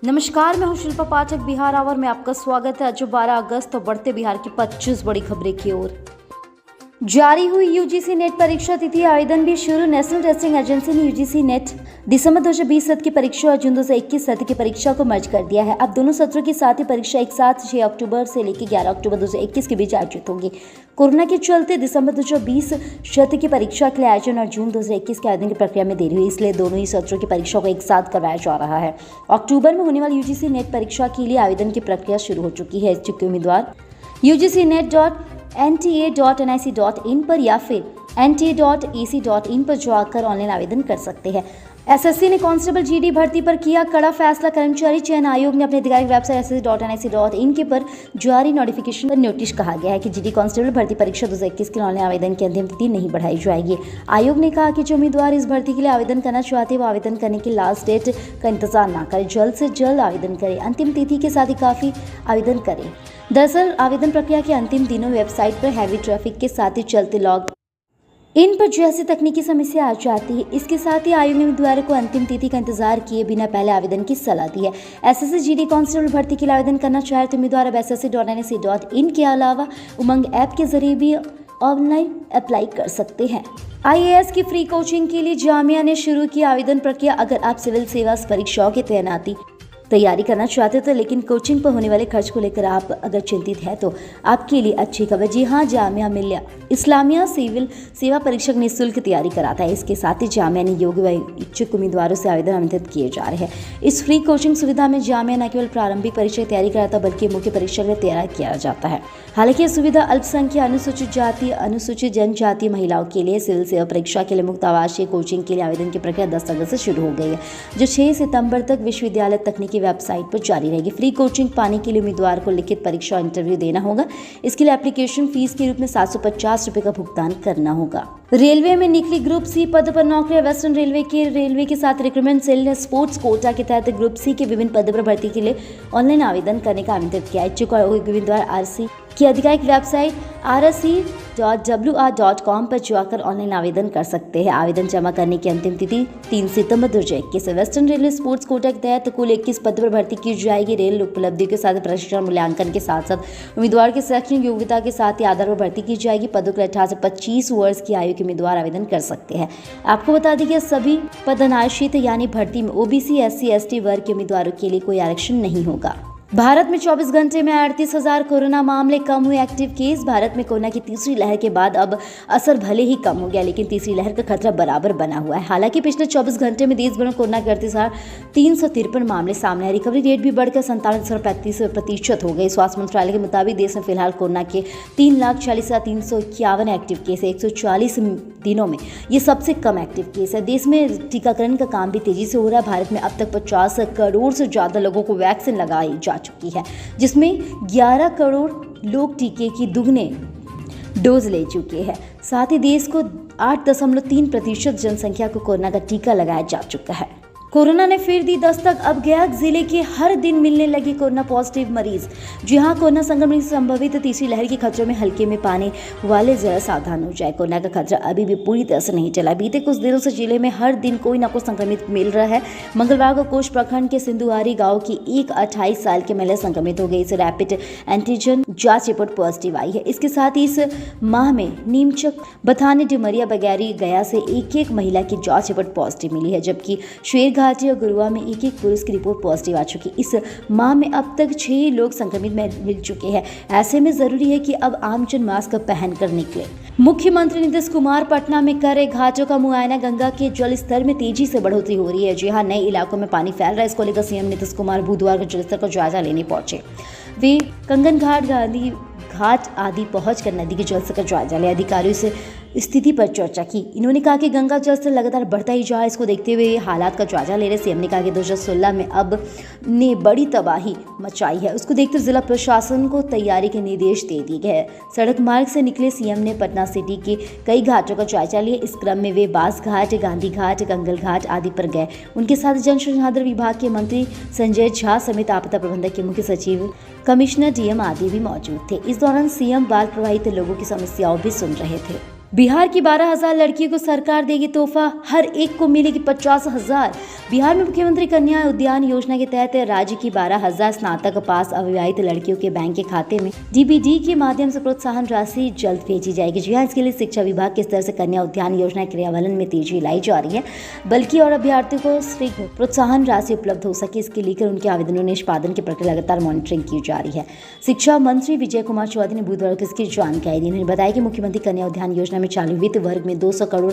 नमस्कार, मैं हूं शिल्पा पाठक बिहार आवर में आपका स्वागत है। आज 12 अगस्त और बढ़ते बिहार की 25 बड़ी खबरें की ओर। जारी हुई यूजीसी नेट परीक्षा तिथि, आवेदन भी शुरू। नेशनल टेस्टिंग एजेंसी ने यूजीसी नेट दिसंबर 2020 सत्र की परीक्षा और जून 2021 सत्र की परीक्षा को मर्ज कर दिया है। अब दोनों सत्रों की साथ ही परीक्षा एक साथ 6 अक्टूबर से लेकर 11 अक्टूबर 2021 के बीच आयोजित होगी। कोरोना के चलते दिसंबर 2020 सत्र की परीक्षा के लिए आयोजन और जून 2021 के आवेदन की प्रक्रिया में देरी हुई, इसलिए दोनों ही सत्रों की परीक्षा को एक साथ करवाया जा रहा है। अक्टूबर में होने वाली यूजीसी नेट परीक्षा के लिए आवेदन की प्रक्रिया शुरू हो चुकी है। इच्छुक उम्मीदवार ugcnet.nta.nic.in पर या फिर nta.ac.in पर जाकर ऑनलाइन आवेदन कर सकते हैं। एसएससी ने कांस्टेबल जीडी भर्ती पर किया कड़ा फैसला। कर्मचारी चयन आयोग ने अपनी आधिकारिक वेबसाइट ssc.nic.in के पर जारी नोटिफिकेशन पर नोटिस कहा गया है कि जीडी कांस्टेबल भर्ती परीक्षा 2021 के ऑनलाइन आवेदन की अंतिम तिथि नहीं बढ़ाई जाएगी। आयोग ने कहा कि जो उम्मीदवार इस भर्ती के लिए आवेदन करना चाहते हैं वो आवेदन करने की लास्ट डेट का इंतजार न करें, जल्द से जल्द आवेदन करें। अंतिम तिथि के साथ ही काफी आवेदन करें। दरअसल आवेदन प्रक्रिया के अंतिम दिनों वेबसाइट पर हैवी ट्रैफिक के साथ ही चलते लॉग इन पर जैसी तकनीकी समस्या आ जाती है, इसके साथ ही आयोग ने उम्मीदवारों को अंतिम तिथि का इंतजार किए बिना पहले आवेदन की सलाह दी है। एसएससी जीडी कांस्टेबल भर्ती के लिए आवेदन करना चाहे तो उम्मीदवार अब ssc.nic.in के अलावा उमंग ऐप के जरिए भी ऑनलाइन अप्लाई कर सकते हैं। आईएएस की फ्री कोचिंग के लिए जामिया ने शुरू की आवेदन प्रक्रिया। अगर आप सिविल सेवा परीक्षाओं की तैयारी करना चाहते हो तो लेकिन कोचिंग पर होने वाले खर्च को लेकर आप अगर चिंतित है तो आपके लिए अच्छी खबर। जी हां, जामिया मिल्लिया इस्लामिया सिविल सेवा परीक्षक निःशुल्क तैयारी कराता है। इसके साथ ही जामिया ने योग्य व इच्छुक उम्मीदवारों से आवेदन आमंत्रित किए जा रहे हैं। इस फ्री कोचिंग सुविधा में जामिया न केवल प्रारंभिक परीक्षा की तैयारी कराता बल्कि मुख्य परीक्षा में तैयार किया जाता है। हालांकि यह सुविधा अल्पसंख्यक, अनुसूचित जाति, अनुसूचित जनजाति महिलाओं के लिए सिविल सेवा परीक्षा के लिए मुक्त आवासीय कोचिंग के लिए आवेदन की प्रक्रिया 10 अगस्त से शुरू हो गई है, जो 6 सितंबर तक विश्वविद्यालय तकनीकी वेबसाइट पर जारी रहेगी। फ्री कोचिंग पाने के लिए उम्मीदवार को लिखित परीक्षा और इंटरव्यू देना होगा। इसके लिए एप्लीकेशन फीस के रूप में 750 रुपए का भुगतान करना होगा। रेलवे में निकली ग्रुप सी पद पर नौकरियां। वेस्टर्न रेलवे के साथ रिक्रूटमेंट सेल ने स्पोर्ट्स कोटा के तहत ग्रुप सी के विभिन्न पदों पर भर्ती के लिए ऑनलाइन आवेदन करने का आमंत्रित किया। इच्छुक उम्मीदवार आरसी की आधिकारिक वेबसाइट rsi.wr.com पर जाकर ऑनलाइन आवेदन कर सकते हैं। आवेदन जमा करने की अंतिम तिथि 3 सितंबर 2021 है। वेस्टर्न रेलवे स्पोर्ट्स कोटा के तहत कुल 21 पदों पर भर्ती की जाएगी। रेल उपलब्धियों के साथ प्रशिक्षण मूल्यांकन के साथ साथ उम्मीदवार की शैक्षणिक योग्यता के साथ ही आधार पर भर्ती की जाएगी। पदों के लिए 18 से 25 वर्ष की आयु के उम्मीदवार आवेदन कर सकते हैं। आपको बता दें कि सभी पद अनारक्षित यानी भर्ती में ओबीसी, एससी, एसटी वर्ग के उम्मीदवारों के लिए कोई आरक्षण नहीं होगा। भारत में 24 घंटे में 38,000 कोरोना मामले, कम हुए एक्टिव केस। भारत में कोरोना की तीसरी लहर के बाद अब असर भले ही कम हो गया लेकिन तीसरी लहर का खतरा बराबर बना हुआ है। हालांकि पिछले 24 घंटे में देश भर में कोरोना के 38,353 मामले सामने आए। रिकवरी रेट भी बढ़कर 97.35% हो गई। स्वास्थ्य मंत्रालय के मुताबिक देश में फिलहाल कोरोना के 3,40,351 एक्टिव केस है। 140 दिनों में ये सबसे कम एक्टिव केस है। देश में टीकाकरण का काम भी तेजी से हो रहा है। भारत में अब तक 50 करोड़ से ज्यादा लोगों को वैक्सीन लगाई जा चुकी है, जिसमें 11 करोड़ लोग टीके की दुगने डोज ले चुके हैं। साथ ही देश को 8.3% जनसंख्या को कोरोना का टीका लगाया जा चुका है। कोरोना ने फिर दी दस्तक। अब गया जिले के हर दिन मिलने लगे कोरोना पॉजिटिव मरीज। जी हां, कोरोना संक्रमण की संभावित तीसरी लहर के खतरों में हल्के में पाने वाले जरा सावधान हो जाए। कोरोना का खतरा अभी भी पूरी तरह से नहीं चला। बीते कुछ दिनों से जिले में हर दिन कोई ना कोई संक्रमित मिल रहा है। मंगलवार को कोष प्रखंड के सिंधुआरी गांव की एक 28 साल की महिला संक्रमित हो गई। इसे रैपिड एंटीजन जांच रिपोर्ट पॉजिटिव आई है। इसके साथ ही इस माह में नीमचक, बथानी, डुमरिया, बगैरी, गया से एक महिला की जांच रिपोर्ट पॉजिटिव मिली है, जबकि शेरघाटी और गुरुआ में एक पुरुष की रिपोर्ट पॉजिटिव आ चुकी। इस माह में अब तक 6 लोग संक्रमित मिल चुके हैं। ऐसे में जरूरी है कि अब आमजन मास्क पहनकर निकले। मुख्यमंत्री नीतीश कुमार पटना में करे घाटों का मुआयना। गंगा के जल स्तर में तेजी से बढ़ोतरी हो रही है। जी हां, नए इलाकों में पानी फैल रहा है। इसको लेकर सीएम नीतीश कुमार बुधवार को जलस्तर का जायजा लेने पहुंचे। वे कंगन घाट, गांधी घाट आदि पहुंचकर नदी के जलस्तर का जायजा लिया। अधिकारियों से स्थिति पर चर्चा की। इन्होंने कहा कि गंगा जलस्तर लगातार बढ़ता ही जा रहा है। इसको देखते हुए हालात का जायजा ले रहे सीएम ने कहा कि 2016 में अब ने बड़ी तबाही मचाई है। उसको देखते जिला प्रशासन को तैयारी के निर्देश दे दिए गए। सड़क मार्ग से निकले सीएम ने पटना सिटी के कई घाटों का जायजा लिया। इस क्रम में वे बास घाट, गांधी घाट, कंगल घाट आदि पर गए। उनके साथ जन संसाधन विभाग के मंत्री संजय झा समेत आपदा प्रबंधक के मुख्य सचिव, कमिश्नर, डीएम आदि भी मौजूद थे। इस दौरान सीएम बाढ़ प्रभावित लोगों की समस्याओं भी सुन रहे थे। बिहार की 12,000 लड़कियों को सरकार देगी तोहफा, हर एक को मिलेगी 50,000। बिहार में मुख्यमंत्री कन्या उद्यान योजना के तहत राज्य की 12,000 स्नातक पास अविवाहित लड़कियों के बैंक के खाते में डीबीडी के माध्यम से प्रोत्साहन राशि जल्द भेजी जाएगी। जी हाँ, इसके लिए शिक्षा विभाग के स्तर से कन्या उद्यान योजना क्रियान्वयन में तेजी लाई जा रही है, बल्कि और अभ्यर्थियों को शीघ्र प्रोत्साहन राशि उपलब्ध हो सके, इसके लेकर उनके आवेदनों निष्पादन की प्रक्रिया लगातार मॉनिटरिंग की जा रही है। शिक्षा मंत्री विजय कुमार चौधरी ने बुधवार को इसकी जानकारी दी। उन्होंने बताया कि मुख्यमंत्री कन्या उद्यान योजना में चालू वित्त वर्ग में 200 करोड़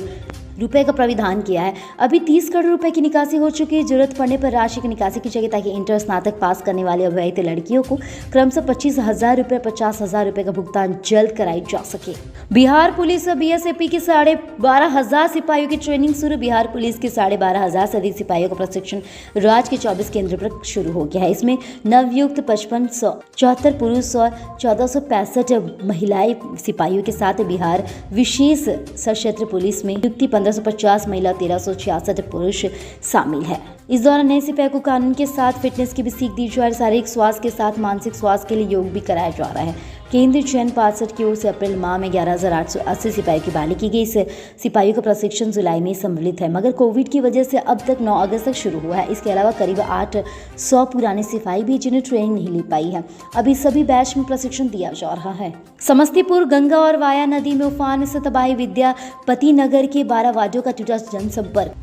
रुपए का प्राविधान किया है। अभी 30 करोड़ रुपए की निकासी हो चुकी है। जरूरत पड़ने पर राशि की निकासी की जाएगी ताकि इंटर स्नातक पास करने वाले अविवाहित लड़कियों को क्रमशः 25,000 रुपए 50,000 रुपए का भुगतान जल्द कराई जा सके। बिहार पुलिस और बीएसएफी के 12,500 सिपाहियों की ट्रेनिंग शुरू। बिहार पुलिस के 12,500 से अधिक सिपाहियों का प्रशिक्षण राज्य के 24 केंद्र पर शुरू हो गया है। इसमें नवयुक्त 5574 पुरुष और 1465 महिलाएं सिपाहियों के साथ बिहार विशेष सशस्त्र पुलिस में नियुक्ति 1550 महिला 1366 पुरुष शामिल है। इस दौरान नए सिपाही को कानून के साथ फिटनेस की भी सीख दी जा रही है। शारीरिक स्वास्थ्य के साथ मानसिक स्वास्थ्य के लिए योग भी कराया जा रहा है। केंद्रीय चयन 65 की ओर से अप्रैल माह में 11,880 सिपाहियों की बहाली की गई। इस सिपाहियों का प्रशिक्षण जुलाई में सम्मिलित है, मगर कोविड की वजह से अब तक 9 अगस्त तक शुरू हुआ है। इसके अलावा करीब 800 पुराने सिपाही भी जिन्हें ट्रेनिंग नहीं ली पाई है, अभी सभी बैच में प्रशिक्षण दिया जा रहा है। समस्तीपुर गंगा और वाया नदी में उफान से तबाही। विद्यापति नगर के 12 वार्डों का टूटा जनसंपर्क।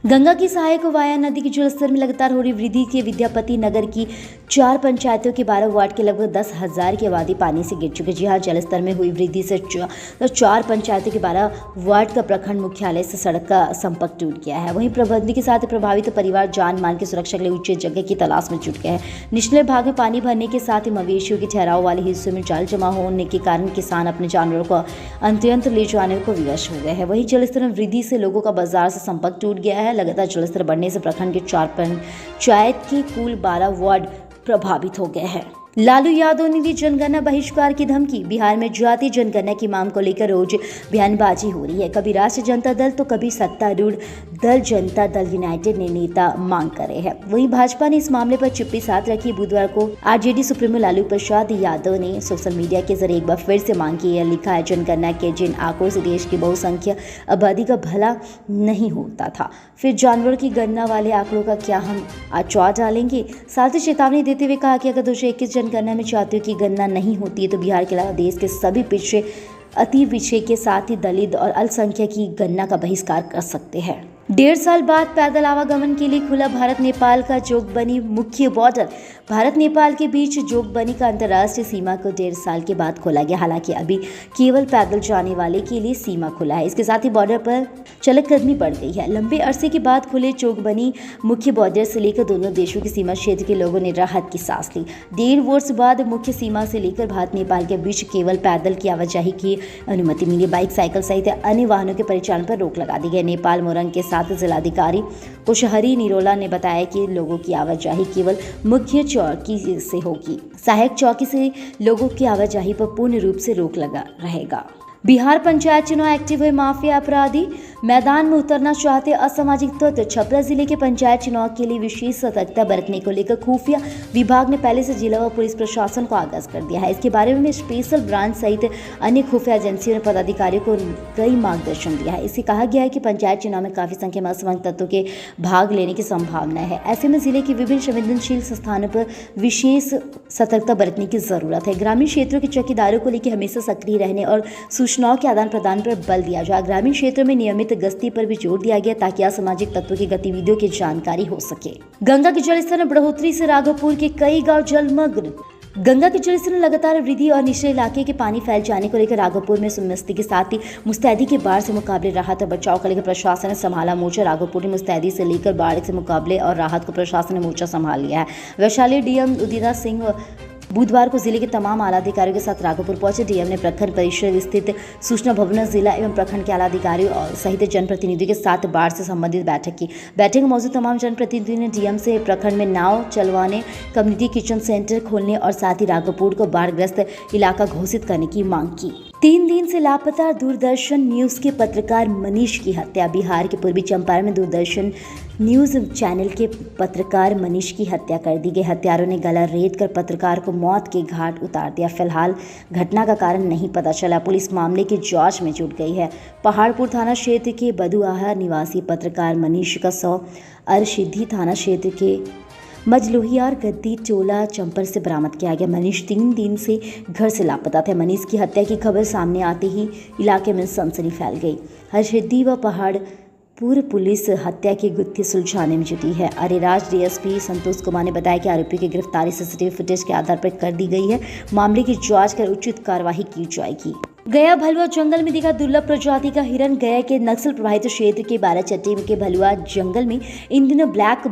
गंगा की सहायक वाया नदी के जलस्तर में लगातार हो रही वृद्धि के विद्यापति नगर की 4 पंचायतों के 12 वार्ड के लगभग 10,000 की आबादी पानी से गिर चुकी है। जी हाँ, जलस्तर में हुई वृद्धि से 4 पंचायतों के 12 वार्ड का प्रखंड मुख्यालय से सड़क का संपर्क टूट गया है। वहीं प्रबंधन के साथ प्रभावित परिवार जान माल की सुरक्षा के लिए उच्च जगह की तलाश में जुट गए हैं। निचले भाग में पानी भरने के साथ ही मवेशियों के ठहराव वाले हिस्सों में जल जमा होने के कारण किसान अपने जानवरों को अंत्यंत ले जाने को विवश हो गए हैं। वहीं जलस्तर में वृद्धि से लोगों का बाजार से संपर्क टूट गया है। लगातार जलस्तर बढ़ने से प्रखंड के 4 पंचायत के कुल 12 वार्ड प्रभावित हो गए हैं। लालू यादव ने दी जनगणना बहिष्कार की धमकी। बिहार में जातीय जनगणना की मांग को लेकर रोज बयानबाजी हो रही है। कभी राष्ट्रीय जनता दल तो कभी सत्तारूढ़ दल जनता दल यूनाइटेड ने नेता मांग करे हैं। वहीं भाजपा ने इस मामले पर चुप्पी साध रखी। बुधवार को आरजेडी सुप्रीमो लालू प्रसाद यादव ने सोशल मीडिया के जरिए एक बार फिर से मांग की है। लिखा है, जनगणना के जिन आंकड़ों से देश की बहुसंख्यक आबादी का भला नहीं होता था, फिर जानवरों की गणना वाले आंकड़ों का क्या हम अचौआ डालेंगे। साथ ही चेतावनी देते हुए कहा कि अगर 221 जनगणना में जातियों की गणना नहीं होती है तो बिहार के अलावा देश के सभी पिछड़े अति पिछड़े के साथ ही दलित और अल्पसंख्यक की गणना का बहिष्कार कर सकते हैं। 1.5 साल बाद पैदल आवागमन के लिए खुला भारत नेपाल का जोगबनी मुख्य बॉर्डर। भारत नेपाल के बीच जोगबनी का अंतर्राष्ट्रीय सीमा को 1.5 साल के बाद खोला गया। हालांकि अभी केवल पैदल जाने वाले के लिए सीमा खुला है। इसके साथ ही बॉर्डर पर चहलकदमी बढ़ गई है। लंबे अरसे के बाद खुले जोगबनी मुख्य बॉर्डर से लेकर दोनों देशों की सीमा क्षेत्र के लोगों ने राहत की सांस ली। 1.5 वर्ष बाद मुख्य सीमा से लेकर भारत नेपाल के बीच केवल पैदल की आवाजाही की अनुमति मिली। बाइक, साइकिल सहित अन्य वाहनों के परिचालन पर रोक लगा दी गई। नेपाल मोरंग के साथ जिलाधिकारी कुशहरी निरोला ने बताया कि लोगों की आवाजाही केवल मुख्य चौकी से होगी। सहायक चौकी से लोगों की आवाजाही पर पूर्ण रूप से रोक लगा रहेगा। बिहार पंचायत चुनाव एक्टिव हुए माफिया अपराधी। मैदान में उतरना चाहते असामाजिक तत्व। छपरा जिले के पंचायत चुनाव के लिए विशेष सतर्कता बरतने को लेकर खुफिया विभाग ने पहले से जिला व पुलिस प्रशासन को आगाह कर दिया है। इसके बारे में स्पेशल ब्रांच सहित अन्य खुफिया एजेंसियों ने पदाधिकारियों को कई मार्गदर्शन दिया है। इससे कहा गया है कि पंचायत चुनाव में काफी संख्या में असामाजिक तत्वों के भाग लेने की संभावना है। ऐसे में जिले के विभिन्न संवेदनशील स्थानों पर विशेष सतर्कता बरतने की जरूरत है। ग्रामीण क्षेत्रों के चौकीदारों को लेकर हमेशा सक्रिय रहने और सूचनाओं के आदान प्रदान पर बल दिया जाए। ग्रामीण क्षेत्रों में नियमित गश्ती पर भी जोर दिया गया ताकि असामाजिक तत्वों की गतिविधियों की जानकारी हो सके। गंगा के जलस्तर में बढ़ोतरी से राघोपुर के कई गांव जलमग्न। गंगा के जलस्तर में लगातार वृद्धि और निचले इलाके के पानी फैल जाने को लेकर राघोपुर में सुमस्ती के साथ ही मुस्तैदी के बाढ़ से मुकाबले राहत और बचाव को लेकर प्रशासन ने संभाला मोर्चा। राघोपुर ने मुस्तैदी से लेकर बाढ़ से मुकाबले और राहत को प्रशासन ने मोर्चा संभाल लिया है। वैशाली डीएम उदिता सिंह बुधवार को जिले के तमाम आला अधिकारियों के साथ राघोपुर पहुंचे। डीएम ने प्रखंड परिसर स्थित सूचना भवन, जिला एवं प्रखंड के आला अधिकारियों सहित जनप्रतिनिधियों के साथ बाढ़ से संबंधित बैठक की। बैठक में मौजूद तमाम जनप्रतिनिधियों ने डीएम से प्रखंड में नाव चलवाने, कम्युनिटी किचन सेंटर खोलने और साथ ही राघोपुर को बाढ़ग्रस्त इलाका घोषित करने की मांग की। 3 दिन से लापता दूरदर्शन न्यूज़ के पत्रकार मनीष की हत्या। बिहार के पूर्वी चंपारण में दूरदर्शन न्यूज़ चैनल के पत्रकार मनीष की हत्या कर दी गई। हत्यारों ने गला रेत कर पत्रकार को मौत के घाट उतार दिया। फिलहाल घटना का कारण नहीं पता चला। पुलिस मामले की जांच में जुट गई है। पहाड़पुर थाना क्षेत्र के बदुआहा निवासी पत्रकार मनीष का शव अरसिद्धि थाना क्षेत्र के मजलोहियार गद्दी टोला चंपर से बरामद किया गया। मनीष 3 दिन से घर से लापता थे। मनीष की हत्या की खबर सामने आते ही इलाके में सनसनी फैल गई। हरसिद्धि व पहाड़पुर पुलिस हत्या की गुत्थी सुलझाने में जुटी है। अरेराज डीएसपी संतोष कुमार ने बताया कि आरोपी की गिरफ्तारी सीसीटीवी फुटेज के आधार पर कर दी गई है। मामले की जांच कर उचित कार्रवाई की जाएगी। गया भलुआ जंगल में दिखा दुर्लभ प्रजाति का हिरण। गया के नक्सल प्रभावित क्षेत्र के बाराचट्टी के भलुआ जंगल में इन दिनों ब्लैक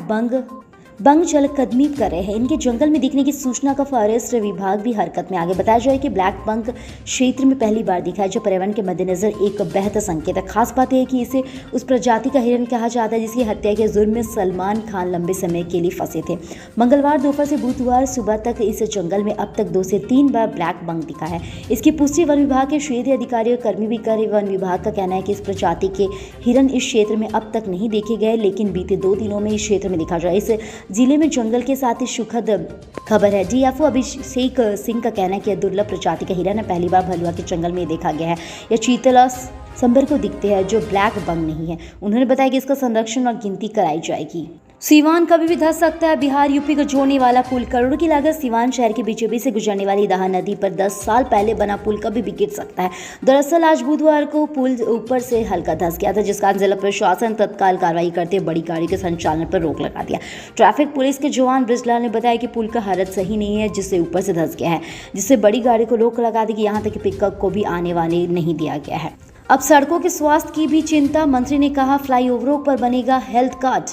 बंग चलकदमी कर रहे हैं। इनके जंगल में दिखने की सूचना का फॉरेस्ट विभाग भी हरकत में आगे। बताया जाए कि ब्लैक बंग क्षेत्र में पहली बार दिखा है, जो पर्यावरण के मद्देनजर एक बेहतर संकेत है। खास बात यह है कि इसे उस प्रजाति का हिरण कहा जाता है जिसकी हत्या के जुर्म में सलमान खान लंबे समय के लिए फंसे थे। मंगलवार दोपहर से बुधवार सुबह तक इस जंगल में अब तक 2 से 3 बार ब्लैक बंग दिखा है। इसकी पुष्टि वन विभाग के क्षेत्रीय अधिकारी और कर्मी भी कर। वन विभाग का कहना है कि इस प्रजाति के हिरण इस क्षेत्र में अब तक नहीं देखे गए, लेकिन बीते 2 दिनों में इस क्षेत्र में दिखा जाए। इस जिले में जंगल के साथ ही सुखद खबर है। डीएफओ अभिषेक सिंह का कहना है कि दुर्लभ प्रजाति का हिरण पहली बार भलुआ के जंगल में देखा गया है। यह चीतल संबर को दिखते हैं, जो ब्लैक बंग नहीं है। उन्होंने बताया कि इसका संरक्षण और गिनती कराई जाएगी। सीवान कभी भी धंस सकता है। बिहार यूपी को जोड़ने वाला पुल। करोड़ों की लागत सीवान शहर के बीचों बीच से गुजरने वाली दाहा नदी पर 10 साल पहले बना पुल कभी भी गिर सकता है। दरअसल आज बुधवार को पुल ऊपर से हल्का धंस गया था, जिस कारण जिला प्रशासन तत्काल कार्रवाई करते बड़ी गाड़ी के संचालन पर रोक लगा दिया। ट्रैफिक पुलिस के जवान ब्रिजलाल ने बताया कि पुल का हालत सही नहीं है, जिससे ऊपर से धंस गया है, जिससे बड़ी गाड़ी को रोक लगा दी गई। यहाँ तक कि पिकअप को भी आने वाले नहीं दिया गया है। अब सड़कों के स्वास्थ्य की भी चिंता। मंत्री ने कहा फ्लाईओवरों पर बनेगा हेल्थ कार्ड।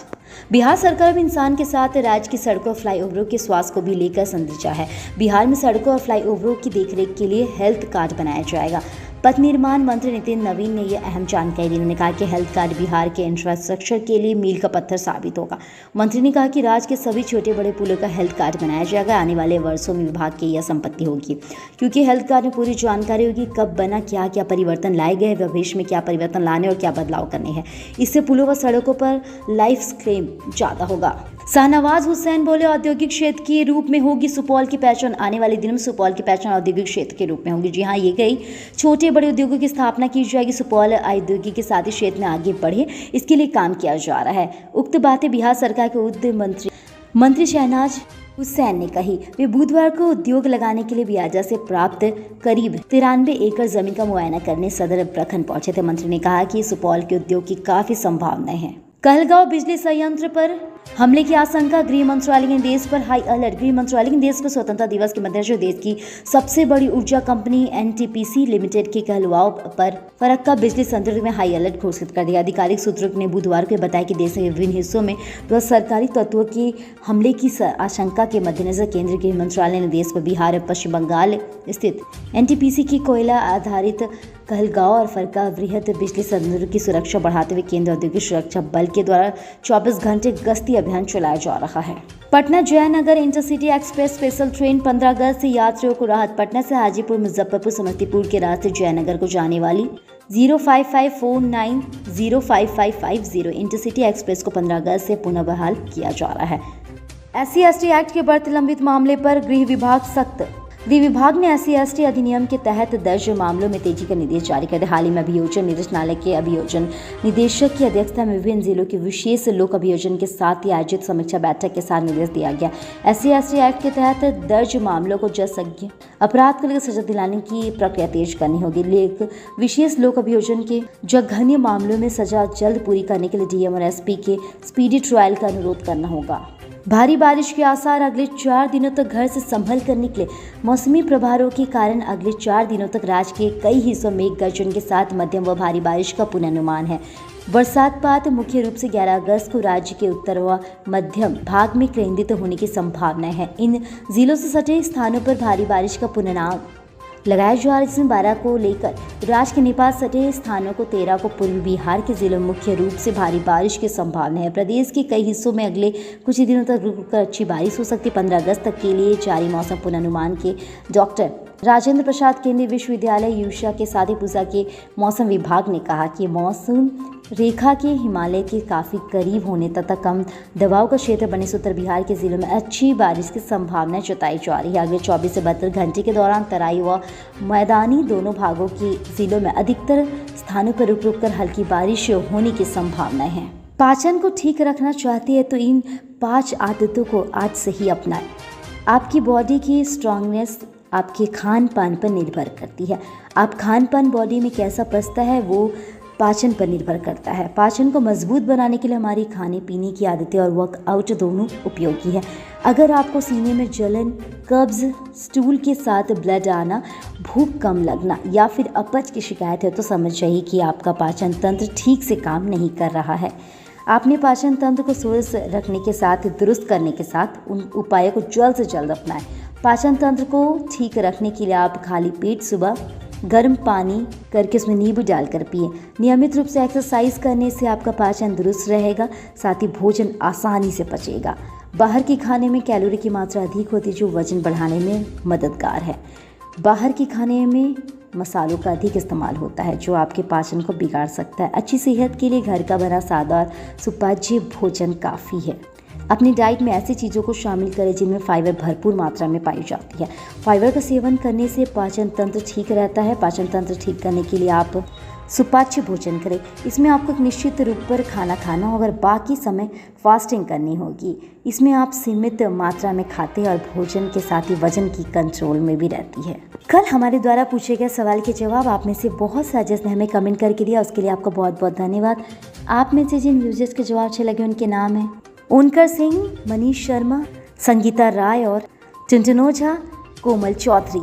बिहार सरकार भी इंसान के साथ राज्य की सड़कों और फ्लाईओवरों के स्वास्थ्य को भी लेकर संदिग्ध है। बिहार में सड़कों और फ्लाईओवरों की देखरेख के लिए हेल्थ कार्ड बनाया जाएगा। पथ निर्माण मंत्री नितिन नवीन ने यह अहम जानकारी दी। उन्होंने कहा कि हेल्थ कार्ड बिहार के इंफ्रास्ट्रक्चर के लिए मील का पत्थर साबित होगा। मंत्री ने कहा कि राज्य के सभी छोटे बड़े पुलों का हेल्थ कार्ड बनाया जाएगा। आने वाले वर्षों में विभाग की यह संपत्ति होगी, क्योंकि हेल्थ कार्ड में पूरी जानकारी होगी कब बना, क्या क्या परिवर्तन लाए गए, भविष्य में क्या परिवर्तन लाने और क्या बदलाव करने हैं। इससे पुलों व सड़कों पर लाइफ क्लेम ज़्यादा होगा। शाहनवाज हुसैन बोले औद्योगिक क्षेत्र के रूप में होगी सुपौल की पहचान। आने वाले दिनों में सुपौल की पहचान औद्योगिक क्षेत्र के रूप में होगी। जी हाँ, ये कई छोटे बड़े उद्योगों की स्थापना की जाएगी। सुपौल औद्योगिक के साथ ही क्षेत्र में आगे बढ़े, इसके लिए काम किया जा रहा है। उक्त बातें बिहार सरकार के उद्योग मंत्री शाहनवाज हुसैन ने कही। वे बुधवार को उद्योग लगाने के लिए बियाजा से प्राप्त करीब 93 एकड़ जमीन का मुआयना करने सदर प्रखंड पहुंचे थे। मंत्री ने कहा कि सुपौल के उद्योग की काफी संभावनाएं हैं। कहलगांव बिजली संयंत्र पर हमले की आशंका। गृह मंत्रालय के देश पर हाई अलर्ट। गृह मंत्रालय के देश पर स्वतंत्रता दिवस के मद्देनजर देश की सबसे बड़ी ऊर्जा कंपनी एनटीपीसी लिमिटेड के कहलगांव पर फरक्का बिजली संयंत्र में हाई अलर्ट घोषित कर दिया। आधिकारिक सूत्रों ने बुधवार को बताया कि देश के विभिन्न हिस्सों में सरकारी तत्वों के हमले की आशंका के मद्देनजर केंद्रीय गृह मंत्रालय ने देश पर बिहार और पश्चिम बंगाल स्थित एनटीपीसी की कोयला आधारित कहलगांव और फरक्का वृहद बिजली संयंत्र की सुरक्षा बढ़ाते हुए केंद्रीय औद्योगिक सुरक्षा बल के द्वारा 24 घंटे गश्ती अभियान चलाया जा रहा है। Patna Jaynagar intercity express special train 15 अगस्त से यात्रियों को राहत। पटना से हाजीपुर, मुजफ्फरपुर, समस्तीपुर के रास्ते जयनगर को जाने वाली 0554905550 इंटरसिटी एक्सप्रेस को 15 अगस्त से पुनः बहाल किया जा रहा है। SC/ST एक्ट के बढ़ते लंबित मामले पर गृह विभाग सख्त। गृह विभाग ने SC/ST अधिनियम के तहत दर्ज मामलों में तेजी का निर्देश जारी कर दिया। हाल ही में अभियोजन निदेशालय के अभियोजन निदेशक की अध्यक्षता में विभिन्न जिलों के विशेष लोक अभियोजन के साथ ही आयोजित समीक्षा बैठक के साथ निर्देश दिया गया। SC/ST एक्ट के तहत दर्ज मामलों को जजसज्ञ अपराध को लेकर सजा दिलाने की प्रक्रिया तेज करनी होगी। लेकिन विशेष लोक अभियोजन के जघन्य मामलों में सजा जल्द पूरी करने के लिए DM और SP के स्पीडी ट्रायल का अनुरोध करना होगा। भारी बारिश के आसार। अगले 4 दिनों तक घर से संभल कर निकले। मौसमी प्रभावों के कारण अगले 4 दिनों तक राज्य के कई हिस्सों में गर्जन के साथ मध्यम व भारी बारिश का पूर्वानुमान है। बरसातपात मुख्य रूप से 11 अगस्त को राज्य के उत्तर व मध्यम भाग में केंद्रित होने की संभावना है। इन जिलों से सटे स्थानों पर भारी बारिश का पूर्वानुमान लगाया जा रहा है, जिसमें 12 को लेकर राज्य के नेपाल सटे स्थानों को, 13 को पूर्वी बिहार के जिलों में मुख्य रूप से भारी बारिश की संभावना है। प्रदेश के कई हिस्सों में अगले कुछ ही दिनों तक रुक रुक कर अच्छी बारिश हो सकती है। 15 अगस्त तक के लिए जारी मौसम पूर्वानुमान के डॉक्टर राजेंद्र प्रसाद केंद्रीय विश्वविद्यालय यूषा के साथ ही पूसा के मौसम विभाग ने कहा कि मौसम रेखा के हिमालय के काफ़ी करीब होने तथा कम दबाव का क्षेत्र बनने से उत्तर बिहार के जिलों में अच्छी बारिश की संभावना जताई जा रही है। अगले 24 से 72 घंटे के दौरान तराई व मैदानी दोनों भागों के जिलों में अधिकतर स्थानों पर रुक रुक कर हल्की बारिश होने की संभावना है। पाचन को ठीक रखना चाहती है तो इन 5 आदतों को आज से ही अपनाएं। आपकी बॉडी की स्ट्रांगनेस आपके खान पान पर निर्भर करती है। आप खान पान बॉडी में कैसा पचता है वो पाचन पर निर्भर करता है। पाचन को मजबूत बनाने के लिए हमारी खाने पीने की आदतें और वर्कआउट दोनों उपयोगी है। अगर आपको सीने में जलन, कब्ज, स्टूल के साथ ब्लड आना, भूख कम लगना या फिर अपच की शिकायत है तो समझ जाइए कि आपका पाचन तंत्र ठीक से काम नहीं कर रहा है। आपने पाचन तंत्र को स्वस्थ रखने के साथ दुरुस्त करने के साथ उन उपायों को जल्द से जल्द अपनाएं। पाचन तंत्र को ठीक रखने के लिए आप खाली पेट सुबह गर्म पानी करके उसमें नींबू डालकर पिए। नियमित रूप से एक्सरसाइज करने से आपका पाचन दुरुस्त रहेगा, साथ ही भोजन आसानी से पचेगा। बाहर के खाने में कैलोरी की मात्रा अधिक होती है जो वजन बढ़ाने में मददगार है। बाहर के खाने में मसालों का अधिक इस्तेमाल होता है जो आपके पाचन को बिगाड़ सकता है। अच्छी सेहत के लिए घर का बना सादा और सुपाच्य भोजन काफ़ी है। अपनी डाइट में ऐसी चीज़ों को शामिल करें जिनमें फाइबर भरपूर मात्रा में पाई जाती है। फाइबर का सेवन करने से पाचन तंत्र ठीक रहता है। पाचन तंत्र ठीक करने के लिए आप सुपाच्य भोजन करें। इसमें आपको एक निश्चित रूप पर खाना खाना होगा और बाकी समय फास्टिंग करनी होगी। इसमें आप सीमित मात्रा में खाते हैं और भोजन के साथ ही वजन की कंट्रोल में भी रहती है। कल हमारे द्वारा पूछे गए सवाल के जवाब आप में से बहुत सारे जिसने हमें कमेंट करके दिया उसके लिए आपका बहुत बहुत धन्यवाद। आप में से जिन यूजर्स के जवाब अच्छे लगे उनके नाम हैं ओनकर सिंह, मनीष शर्मा, संगीता राय और टुनटुनो झा, कोमल चौधरी।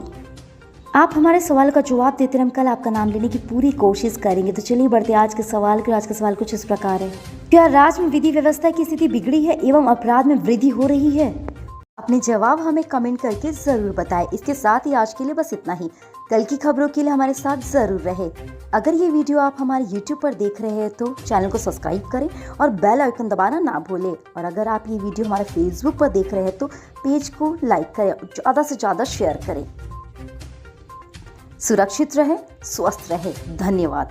आप हमारे सवाल का जवाब देते रहे, हम कल आपका नाम लेने की पूरी कोशिश करेंगे। तो चलिए बढ़ते आज के सवाल के। आज का सवाल कुछ इस प्रकार है, क्या राज्य में विधि व्यवस्था की स्थिति बिगड़ी है एवं अपराध में वृद्धि हो रही है? अपने जवाब हमें कमेंट करके ज़रूर बताएं। इसके साथ ही आज के लिए बस इतना ही। कल की खबरों के लिए हमारे साथ ज़रूर रहे। अगर ये वीडियो आप हमारे YouTube पर देख रहे हैं तो चैनल को सब्सक्राइब करें और बेल आइकन दबाना ना भूलें। और अगर आप ये वीडियो हमारे Facebook पर देख रहे हैं तो पेज को लाइक करें और ज़्यादा से ज़्यादा शेयर करें। सुरक्षित रहें, स्वस्थ रहें। धन्यवाद।